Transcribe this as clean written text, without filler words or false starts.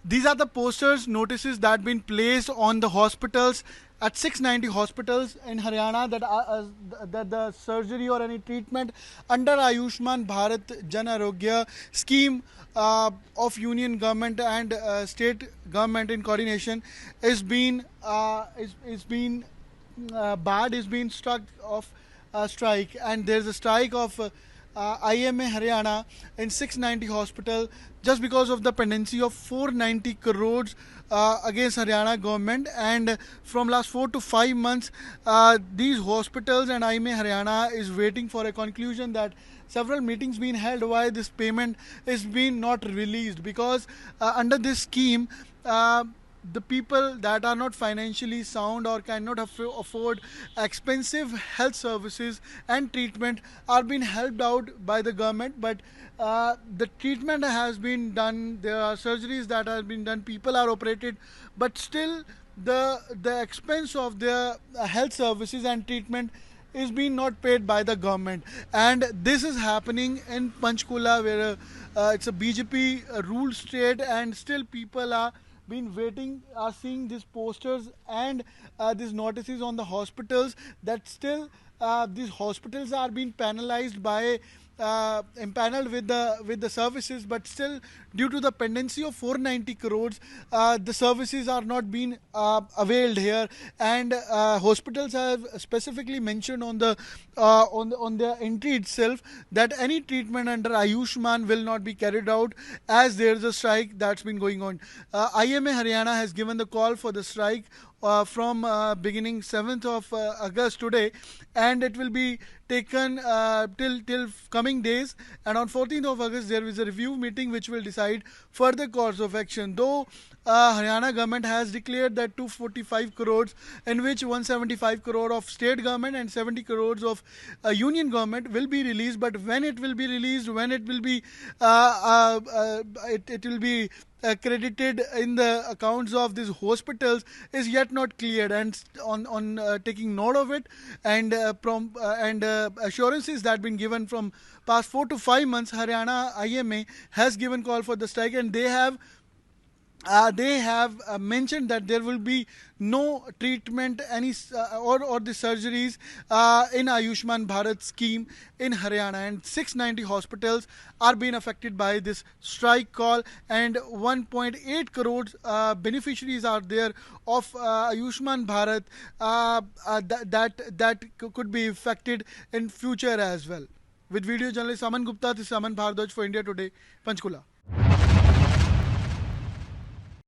These are the posters, notices that been placed on the hospitals at 690 hospitals in Haryana that the surgery or any treatment under Ayushman Bharat Jan Arogya scheme of union government and state government in coordination is being bad, is being struck of strike, and there's a strike of IMA Haryana in 690 hospital just because of the pendency of 490 crores against Haryana government. And from last 4 to 5 months, these hospitals and IMA Haryana is waiting for a conclusion that several meetings being held why this payment is being not released, because under this scheme the people that are not financially sound or cannot afford expensive health services and treatment are being helped out by the government. But the treatment has been done, there are surgeries that have been done, people are operated, but still the expense of their health services and treatment is being not paid by the government. And this is happening in Panchkula, where it's a BJP ruled state, and still people are been waiting, are seeing these posters and these notices on the hospitals that still these hospitals are being penalized by impaneled with the services, but still due to the pendency of 490 crores the services are not being availed here. And hospitals have specifically mentioned on the on the entry itself that any treatment under Ayushman will not be carried out as there is a strike that's been going on. IMA Haryana has given the call for the strike from beginning 7th of August today, and it will be taken till coming days. And on 14th of August there is a review meeting which will decide further course of action. Though Haryana government has declared that 245 crores, in which 175 crore of state government and 70 crores of union government will be released, but when it will be released, when it will be it will be credited in the accounts of these hospitals is yet not cleared. And on taking note of it, and assurances that been given from past 4 to 5 months, Haryana IMA has given call for the strike, and they have mentioned that there will be no treatment or the surgeries in Ayushman Bharat scheme in Haryana, and 690 hospitals are being affected by this strike call, and 1.8 crores beneficiaries are there of Ayushman Bharat that could be affected in future as well. With video journalist Aman Gupta, this is Aman Bhardwaj for India Today, Panchkula.